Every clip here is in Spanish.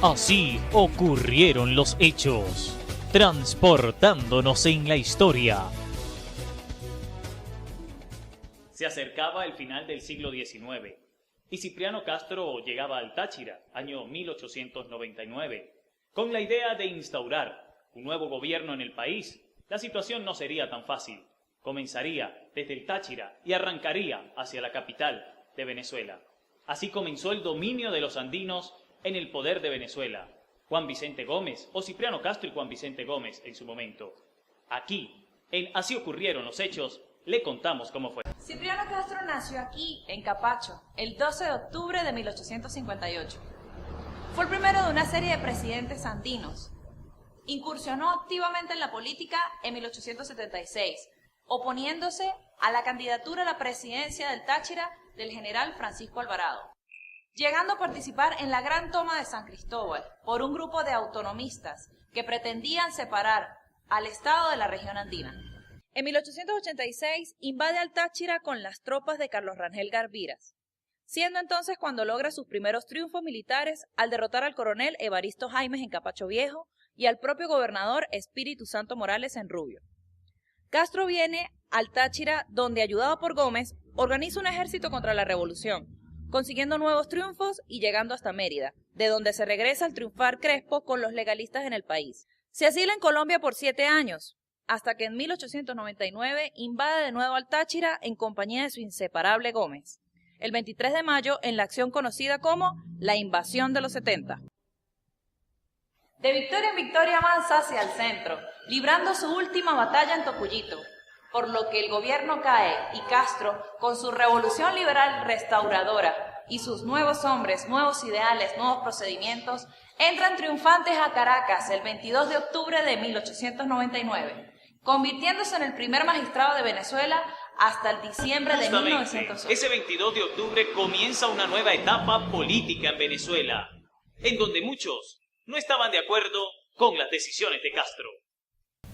Así ocurrieron los hechos, transportándonos en la historia. Se acercaba el final del siglo XIX y Cipriano Castro llegaba al Táchira, año 1899, con la idea de instaurar un nuevo gobierno en el país. La situación no sería tan fácil. Comenzaría desde el Táchira y arrancaría hacia la capital de Venezuela. Así comenzó el dominio de los andinos en el poder de Venezuela. Juan Vicente Gómez, o Cipriano Castro y Juan Vicente Gómez en su momento. Aquí, en Así ocurrieron los hechos, le contamos cómo fue. Cipriano Castro nació aquí, en Capacho, el 12 de octubre de 1858. Fue el primero de una serie de presidentes andinos. Incursionó activamente en la política en 1876, oponiéndose a la candidatura a la presidencia del Táchira del general Francisco Alvarado, llegando a participar en la Gran Toma de San Cristóbal por un grupo de autonomistas que pretendían separar al Estado de la región andina. En 1886 invade al Táchira con las tropas de Carlos Rangel Garbiras, siendo entonces cuando logra sus primeros triunfos militares al derrotar al coronel Evaristo Jaimes en Capacho Viejo y al propio gobernador Espíritu Santo Morales en Rubio. Castro viene al Táchira, donde, ayudado por Gómez, organiza un ejército contra la revolución, consiguiendo nuevos triunfos y llegando hasta Mérida, de donde se regresa al triunfar Crespo con los legalistas en el país. Se asila en Colombia por 7 años, hasta que en 1899 invade de nuevo al Táchira en compañía de su inseparable Gómez, el 23 de mayo en la acción conocida como la Invasión de los 70. De victoria en victoria avanza hacia el centro, librando su última batalla en Tocuyito, por lo que el gobierno cae y Castro, con su revolución liberal restauradora y sus nuevos hombres, nuevos ideales, nuevos procedimientos, entran triunfantes a Caracas el 22 de octubre de 1899, convirtiéndose en el primer magistrado de Venezuela hasta el diciembre de 1908. Ese 22 de octubre comienza una nueva etapa política en Venezuela, en donde muchos no estaban de acuerdo con las decisiones de Castro.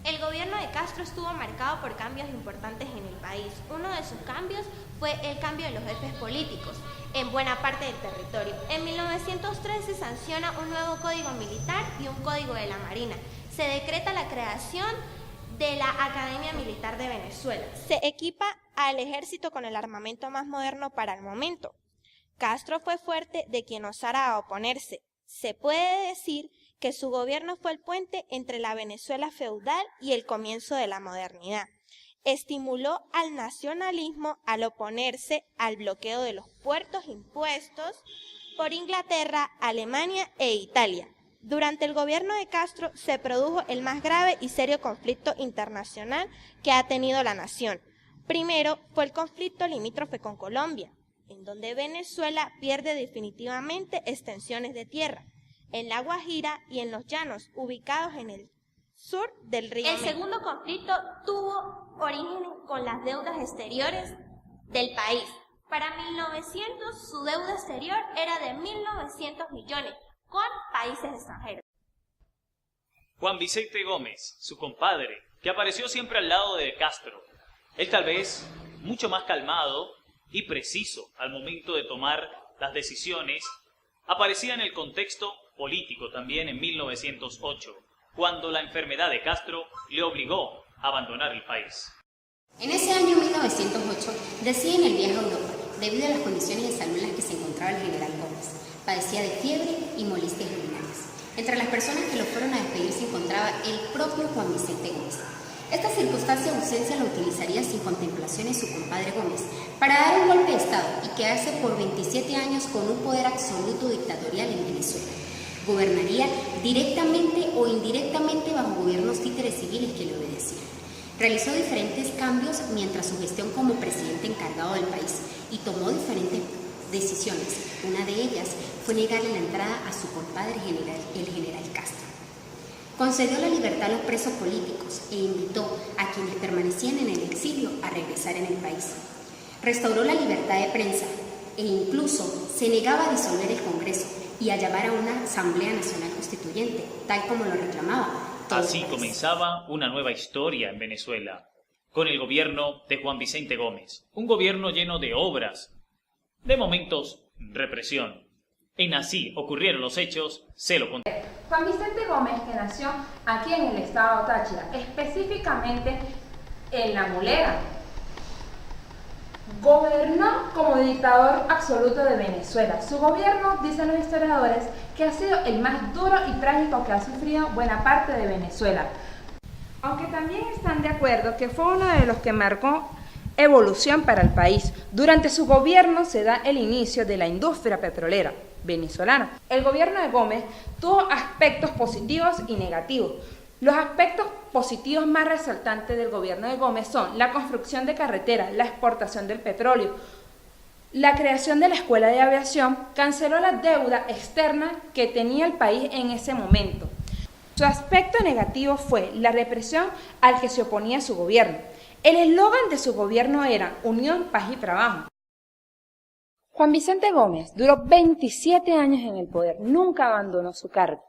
El gobierno de Castro estuvo marcado por cambios importantes en el país. Uno de esos cambios fue el cambio de los jefes políticos en buena parte del territorio. En 1903 se sanciona un nuevo código militar y un código de la Marina. Se decreta la creación de la Academia Militar de Venezuela. Se equipa al ejército con el armamento más moderno para el momento. Castro fue fuerte de quien osara oponerse. Se puede decir que su gobierno fue el puente entre la Venezuela feudal y el comienzo de la modernidad. Estimuló al nacionalismo al oponerse al bloqueo de los puertos impuestos por Inglaterra, Alemania e Italia. Durante el gobierno de Castro se produjo el más grave y serio conflicto internacional que ha tenido la nación. Primero fue el conflicto limítrofe con Colombia, en donde Venezuela pierde definitivamente extensiones de tierra, en La Guajira y en los llanos, ubicados en el sur del río. El segundo conflicto tuvo origen con las deudas exteriores del país. Para 1900 su deuda exterior era de 1.900 millones con países extranjeros. Juan Vicente Gómez, su compadre, que apareció siempre al lado de Castro. Él tal vez mucho más calmado y preciso al momento de tomar las decisiones, aparecía en el contexto político también en 1908, cuando la enfermedad de Castro le obligó a abandonar el país. En ese año 1908 deciden el viaje a Europa, debido a las condiciones de salud en las que se encontraba el general Gómez. Padecía de fiebre y molestias urinarias. Entre las personas que lo fueron a despedir se encontraba el propio Juan Vicente Gómez. Esta circunstancia de ausencia la utilizaría sin contemplaciones su compadre Gómez para dar un golpe de Estado y quedarse por 27 años con un poder absoluto dictatorial en Venezuela. Gobernaría directamente o indirectamente bajo gobiernos títeres civiles que le obedecían. Realizó diferentes cambios mientras su gestión como presidente encargado del país y tomó diferentes decisiones. Una de ellas fue negarle la entrada a su compadre el general Castro. Concedió la libertad a los presos políticos e invitó a quienes permanecían en el exilio a regresar en el país. Restauró la libertad de prensa e incluso se negaba a disolver el Congreso y a llamar a una Asamblea Nacional Constituyente, tal como lo reclamaba. Así comenzaba una nueva historia en Venezuela, con el gobierno de Juan Vicente Gómez, un gobierno lleno de obras, de momentos represión. En Así ocurrieron los hechos, se lo contó. Juan Vicente Gómez, que nació aquí en el estado Táchira, específicamente en La Mulera, gobernó como dictador absoluto de Venezuela. Su gobierno, dicen los historiadores, que ha sido el más duro y trágico que ha sufrido buena parte de Venezuela. Aunque también están de acuerdo que fue uno de los que marcó evolución para el país. Durante su gobierno se da el inicio de la industria petrolera venezolana. El gobierno de Gómez tuvo aspectos positivos y negativos. Los aspectos positivos más resaltantes del gobierno de Gómez son la construcción de carreteras, la exportación del petróleo, la creación de la Escuela de Aviación, canceló la deuda externa que tenía el país en ese momento. Su aspecto negativo fue la represión al que se oponía su gobierno. El eslogan de su gobierno era Unión, Paz y Trabajo. Juan Vicente Gómez duró 27 años en el poder, nunca abandonó su cargo.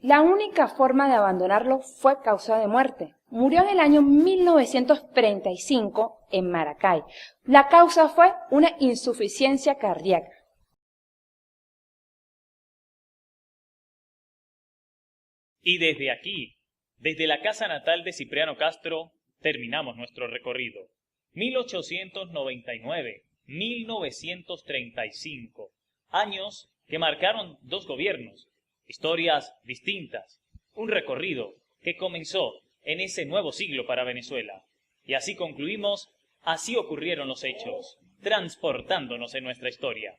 La única forma de abandonarlo fue causa de muerte. Murió en el año 1935 en Maracay. La causa fue una insuficiencia cardíaca. Y desde aquí, desde la casa natal de Cipriano Castro, terminamos nuestro recorrido. 1899-1935, años que marcaron dos gobiernos, historias distintas, un recorrido que comenzó en ese nuevo siglo para Venezuela. Y así concluimos, así ocurrieron los hechos, transportándonos en nuestra historia.